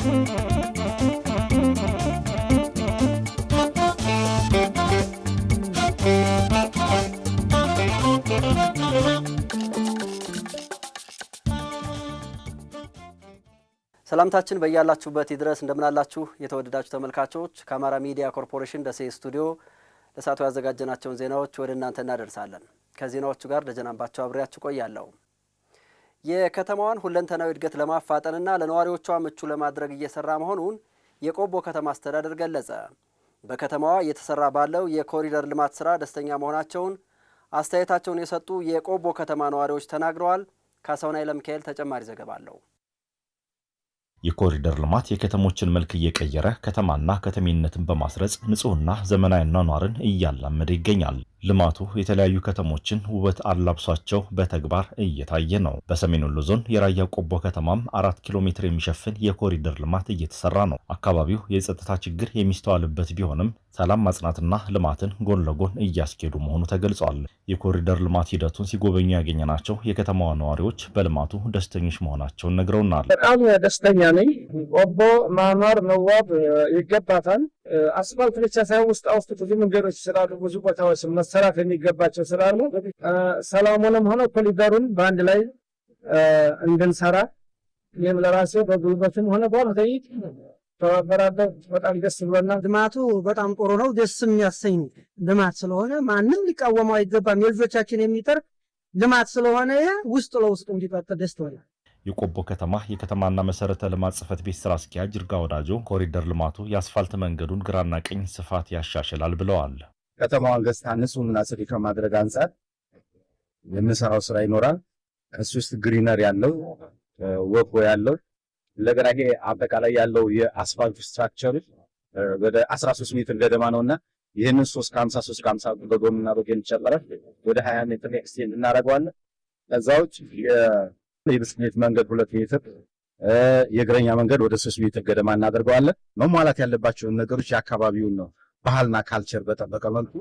ሰላምታችን በእያላችሁበት ይድረስ። እንደምናላችሁ የተወደዳችሁ ተመልካቾች፣ ከአማራ ሚዲያ ኮርፖሬሽን ደሴ ስቱዲዮ ለሳቱ ያዘጋጀናቸውን ዜናዎች ወደ እናንተ እናደርሳለን። ከዜናዎቹ ጋር ደጀናባቸው አብሬያችሁ ቆያለሁ። የከተማዋን ሁለንተናዊ እድገት ለማፋጠንና ለነዋሪዎቿ ምቹ ለማድረግ እየሰራ መሆኑን የቆቦ ከተማ አስተዳደር ገለጸ። በከተማዋ እየተሰራ ባለው የኮሪደር ልማት ስራ ደስተኛ መሆናቸውን አስተያየታቸውን የሰጡ የቆቦ ከተማ ነዋሪዎች ተናግረዋል። ካሳሁን ኃይለሚካኤል ተጨማሪ ዘገባ አለው። የኮሪደር ልማት የከተሞችን መልክ እየቀየረ ከተማና ከተሜነትን በማስረጽ ንጹህና ዘመናዊ ኗኗርን እያላመደ ይገኛል። ልማቱ የተለያዩ ከተሞችን ውበት አላብሷቸው በተግባር እየታየ ነው። በሰሜን ወሎ ዞን የራያ ቆቦ ከተማም 4 ኪሎ ሜትር የሚሸፍን የኮሪደር ልማት እየተሰራ ነው። አካባቢው የጸጥታ ችግር የሚስተዋልበት ቢሆንም ሰላም ማጽናትና ልማትን ጎን ለጎን እያስኬዱ መሆኑ ተገልጿል። የኮሪደር ልማት ሂደቱን ሲጎበኙ ያገኘናቸው የከተማዋ ነዋሪዎች በልማቱ ደስተኞች መሆናቸውን ነግረውናል። በጣም ደስተኛ ነኝ። ቆቦ ማማር መዋብ ይገባታል። አስፋልት ብቻ ሳይሆን ውስጥ ብዙ መንገዶች ስላሉ ብዙ ቦታዎች መሰራት የሚገባቸው ስላሉ ሰላሙንም ሆነ ኮሪደሩን በአንድ ላይ እንድንሰራ እኔም ለራሴ በጉልበትም ሆነ በአመታዊት ተባበራለሁ። በጣም ደስ ብሎናል። ልማቱ በጣም ጥሩ ነው። ደስ የሚያሰኝ ልማት ስለሆነ ማንም ሊቃወመው አይገባም። የልጆቻችን የሚጠርቅ ልማት ስለሆነ ውስጥ ለውስጥ እንዲቀጥል ደስ ይላል። የቆቦ ከተማ የከተማና መሰረተ ልማት ጽሕፈት ቤት ስራ አስኪያጅ ይርጋ ወዳጆ ኮሪደር ልማቱ የአስፋልት መንገዱን ግራና ቀኝ ስፋት ያሻሽላል ብለዋል። ከተማዋን ገጽታ ንጹህና ጽዱ ከማድረግ አንጻር የምንሰራው ስራ ይኖራል። እሱ ውስጥ ግሪነር ያለው ወቆ ያለው ለገና ይሄ አጠቃላይ ያለው የአስፋልት ስትራክቸር ወደ 13 ሜትር ገደማ ነውና ይሄንን 350 350 በጎንና በጎን ጨምረን ወደ 20 ሜትር ኤክስቴንድ እናደርገዋለን። ከዛውጭ የብስክሌት መንገድ 2 ሜትር የእግረኛ መንገድ ወደ 3 ሜትር ገደማ እናደርገዋለን። መሟላት ያለባቸው ነገሮች የአካባቢውን ነው ባህልና ካልቸር በጠበቀ መልኩ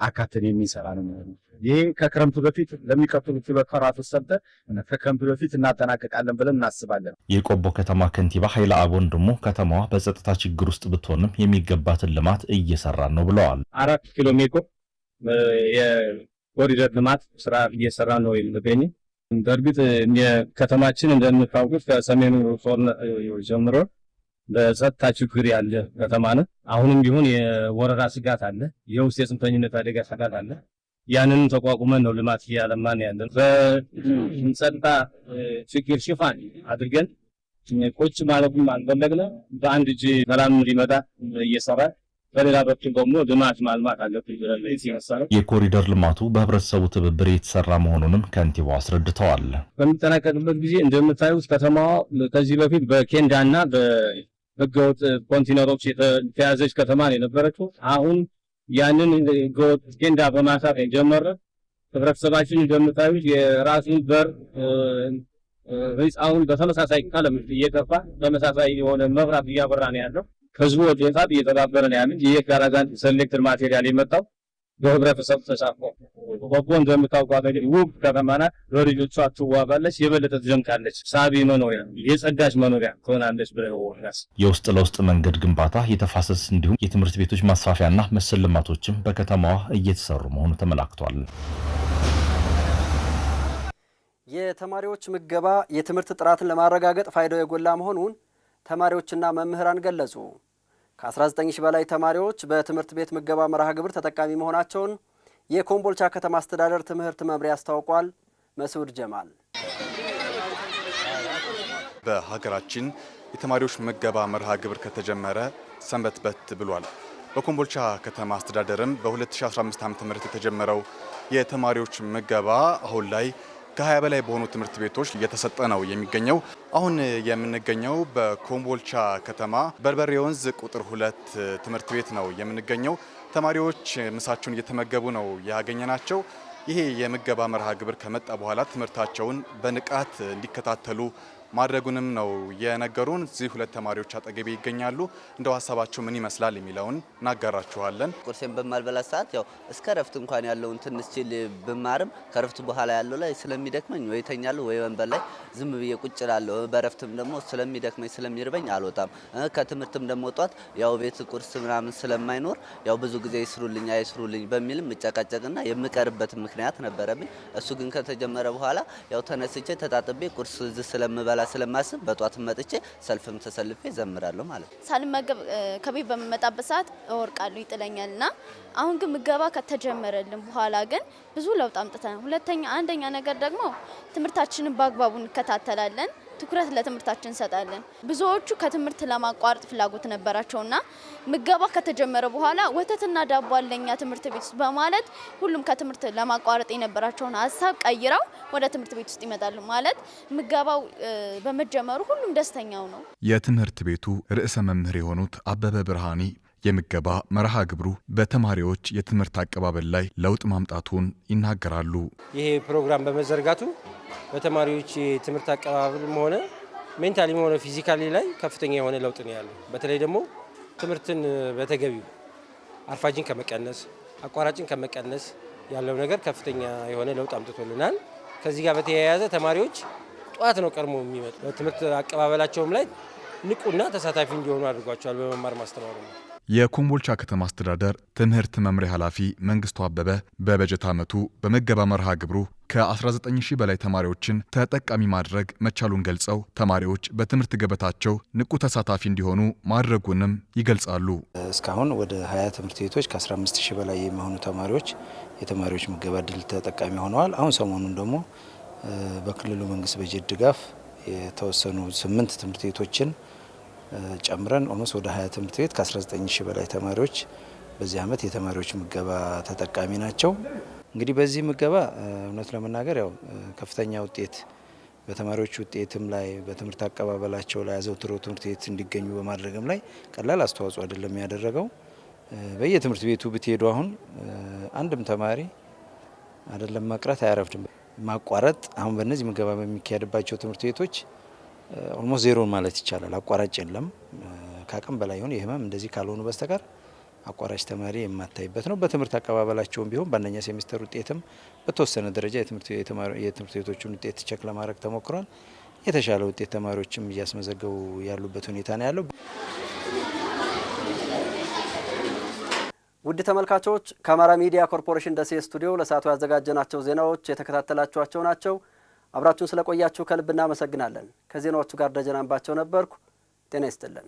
አካተን የሚሰራ ነው። ይሄ ከክረምቱ በፊት ለሚቀጥሉት በከራቱ ሰብተ ከክረምቱ በፊት እናጠናቀቃለን ብለን እናስባለን። የቆቦ ከተማ ከንቲባ ኃይለ አቦን ደግሞ ከተማዋ በጸጥታ ችግር ውስጥ ብትሆንም የሚገባትን ልማት እየሰራ ነው ብለዋል። 4 ኪሎ ሜትር የኮሪደር ልማት ስራ እየሰራ ነው የሚገኝ። በእርግጥ የከተማችን እንደምታውቁት ከሰሜኑ ጦርነት ጀምሮ በጸጥታ ችግር ያለ ከተማ ነው። አሁንም ቢሆን የወረራ ስጋት አለ፣ የውስጥ የጽንፈኝነት አደጋ ስጋት አለ። ያንን ተቋቁመን ነው ልማት እያለማን ያለን። በጸጥታ ችግር ሽፋን አድርገን ቁጭ ማለትም አልፈለግንም። በአንድ እጅ ሰላም እንዲመጣ እየሰራን በሌላ በኩል ደግሞ ልማት ማልማት አለብን ብለን ሲመሰረት የኮሪደር ልማቱ በህብረተሰቡ ትብብር የተሰራ መሆኑንም ከንቲባው አስረድተዋል። በሚጠናቀቅበት ጊዜ እንደምታዩት ከተማዋ ከዚህ በፊት በኬንዳና በህገወጥ ኮንቴነሮች የተያዘች ከተማ የነበረችው አሁን ያንን ህገወጥ ኬንዳ በማሳት የጀመረ ህብረተሰባችን እንደምታዩት የራሱን በር ህንፃውን በተመሳሳይ ቀለም እየቀባ ተመሳሳይ የሆነ መብራት እያበራ ነው ያለው። ህዝቡ ወጣት እየተባበረ ነው ያለው። ይሄ ጋራጋን ሰሌክትድ ማቴሪያል የመጣው በህብረተሰቡ ተሳትፎ ቆቦ እንደምታውቋት ውብ ከተማ ናት። ለልጆቿ ትዋባለች፣ የበለጠ ትደምቃለች፣ ሳቢ መኖሪያ የጸዳች መኖሪያ ትሆናለች ብለው ወራስ የውስጥ ለውስጥ መንገድ ግንባታ፣ የተፋሰስ እንዲሁም የትምህርት ቤቶች ማስፋፊያና መሰል ልማቶችም በከተማዋ እየተሰሩ መሆኑ ተመላክቷል። የተማሪዎች ምገባ የትምህርት ጥራትን ለማረጋገጥ ፋይዳው የጎላ መሆኑን ተማሪዎችና መምህራን ገለጹ። ከ19 በላይ ተማሪዎች በትምህርት ቤት ምገባ መርሃ ግብር ተጠቃሚ መሆናቸውን የኮምቦልቻ ከተማ አስተዳደር ትምህርት መምሪያ አስታውቋል። መስዑድ ጀማል በሀገራችን የተማሪዎች ምገባ መርሃ ግብር ከተጀመረ ሰንበትበት ብሏል። በኮምቦልቻ ከተማ አስተዳደርም በ2015 ዓ.ም የተጀመረው የተማሪዎች ምገባ አሁን ላይ ከ20 በላይ በሆኑ ትምህርት ቤቶች እየተሰጠ ነው የሚገኘው። አሁን የምንገኘው በኮምቦልቻ ከተማ በርበሬ ወንዝ ቁጥር 2 ትምህርት ቤት ነው የምንገኘው። ተማሪዎች ምሳቸውን እየተመገቡ ነው ያገኘናቸው። ይሄ የምገባ መርሃ ግብር ከመጣ በኋላ ትምህርታቸውን በንቃት እንዲከታተሉ ማድረጉንም ነው የነገሩን። እዚህ ሁለት ተማሪዎች አጠገቤ ይገኛሉ። እንደው ሀሳባቸው ምን ይመስላል የሚለውን እናጋራችኋለን። ቁርሴን በማልበላ ሰዓት ያው እስከ ረፍት እንኳን ያለውን ትንሽ ችል ብማርም ከረፍት በኋላ ያለው ላይ ስለሚደክመኝ ወይ ተኛለሁ ወይ ወንበር ላይ ዝም ብዬ ቁጭ እላለሁ። በረፍትም ደግሞ ስለሚደክመኝ ስለሚርበኝ አልወጣም። ከትምህርትም ደግሞ ጧት ያው ቤት ቁርስ ምናምን ስለማይኖር ያው ብዙ ጊዜ ይስሩልኝ አይስሩልኝ በሚልም መጨቃጨቅና የምቀርበት ምክንያት ነበረብኝ። እሱ ግን ከተጀመረ በኋላ ያው ተነስቼ ተጣጥቤ ቁርስ ስለምበላ ስለማስብ በጧት መጥቼ ሰልፍም ተሰልፌ ዘምራለሁ ማለት ነው። ሳልመገብ ከቤት በመጣበት ሰዓት እወርቃለሁ ይጥለኛልና አሁን ግን ምገባ ከተጀመረልን በኋላ ግን ብዙ ለውጥ አምጥተናል። አንደኛ ነገር ደግሞ ትምህርታችንን በአግባቡ እንከታተላለን። ትኩረት ለትምህርታችን እንሰጣለን። ብዙዎቹ ከትምህርት ለማቋረጥ ፍላጎት ነበራቸውና ምገባ ከተጀመረ በኋላ ወተትና ዳቦ አለኛ ትምህርት ቤት ውስጥ በማለት ሁሉም ከትምህርት ለማቋረጥ የነበራቸውን ሀሳብ ቀይረው ወደ ትምህርት ቤት ውስጥ ይመጣሉ። ማለት ምገባው በመጀመሩ ሁሉም ደስተኛው ነው። የትምህርት ቤቱ ርዕሰ መምህር የሆኑት አበበ ብርሃኔ የምገባ መርሃ ግብሩ በተማሪዎች የትምህርት አቀባበል ላይ ለውጥ ማምጣቱን ይናገራሉ። ይሄ ፕሮግራም በመዘርጋቱ በተማሪዎች የትምህርት አቀባበልም ሆነ ሜንታሊም ሆነ ፊዚካሊ ላይ ከፍተኛ የሆነ ለውጥ ነው ያለው። በተለይ ደግሞ ትምህርትን በተገቢው አርፋጅን ከመቀነስ አቋራጭን ከመቀነስ ያለው ነገር ከፍተኛ የሆነ ለውጥ አምጥቶልናል። ከዚህ ጋር በተያያዘ ተማሪዎች ጧት ነው ቀድሞ የሚመጡ። በትምህርት አቀባበላቸውም ላይ ንቁና ተሳታፊ እንዲሆኑ አድርጓቸዋል። በመማር ማስተማሩ ነው። የኮምቦልቻ ከተማ አስተዳደር ትምህርት መምሪያ ኃላፊ መንግስቱ አበበ በበጀት ዓመቱ በምገባ መርሃ ግብሩ ከ19000 በላይ ተማሪዎችን ተጠቃሚ ማድረግ መቻሉን ገልጸው ተማሪዎች በትምህርት ገበታቸው ንቁ ተሳታፊ እንዲሆኑ ማድረጉንም ይገልጻሉ። እስካሁን ወደ 20 ትምህርት ቤቶች ከ15000 በላይ የሚሆኑ ተማሪዎች የተማሪዎች ምገባ እድል ተጠቃሚ ሆነዋል። አሁን ሰሞኑን ደግሞ በክልሉ መንግስት በጀት ድጋፍ የተወሰኑ 8 ትምህርት ቤቶችን ጨምረን ኦልሞስት ወደ 20 ትምህርት ቤት ከ19000 በላይ ተማሪዎች በዚህ ዓመት የተማሪዎች ምገባ ተጠቃሚ ናቸው። እንግዲህ በዚህ ምገባ እውነት ለመናገር ያው ከፍተኛ ውጤት በተማሪዎች ውጤትም ላይ በትምህርት አቀባበላቸው ላይ አዘውትረው ትምህርት ቤት እንዲገኙ በማድረግም ላይ ቀላል አስተዋጽኦ አይደለም ያደረገው። በየትምህርት ቤቱ ብትሄዱ አሁን አንድም ተማሪ አይደለም መቅረት አያረፍድም። ማቋረጥ አሁን በእነዚህ ምገባ በሚካሄድባቸው ትምህርት ቤቶች ኦልሞስት ዜሮን ማለት ይቻላል። አቋራጭ የለም። ከአቅም በላይ ሆነ የህመም እንደዚህ ካልሆኑ በስተቀር አቋራጭ ተማሪ የማታይበት ነው። በትምህርት አቀባበላቸውም ቢሆን በአንደኛ ሴሚስተር ውጤትም በተወሰነ ደረጃ የትምህርት ቤቶችን ውጤት ቸክ ለማድረግ ተሞክሯል። የተሻለ ውጤት ተማሪዎችም እያስመዘገቡ ያሉበት ሁኔታ ነው ያለው። ውድ ተመልካቾች ከአማራ ሚዲያ ኮርፖሬሽን ደሴ ስቱዲዮ ለሰዓቱ ያዘጋጀናቸው ዜናዎች የተከታተላችኋቸው ናቸው። አብራችሁን ስለቆያችሁ ከልብ እናመሰግናለን። ከዜናዎቹ ጋር ደጀን አምባቸው ነበርኩ። ጤና ይስጥልን።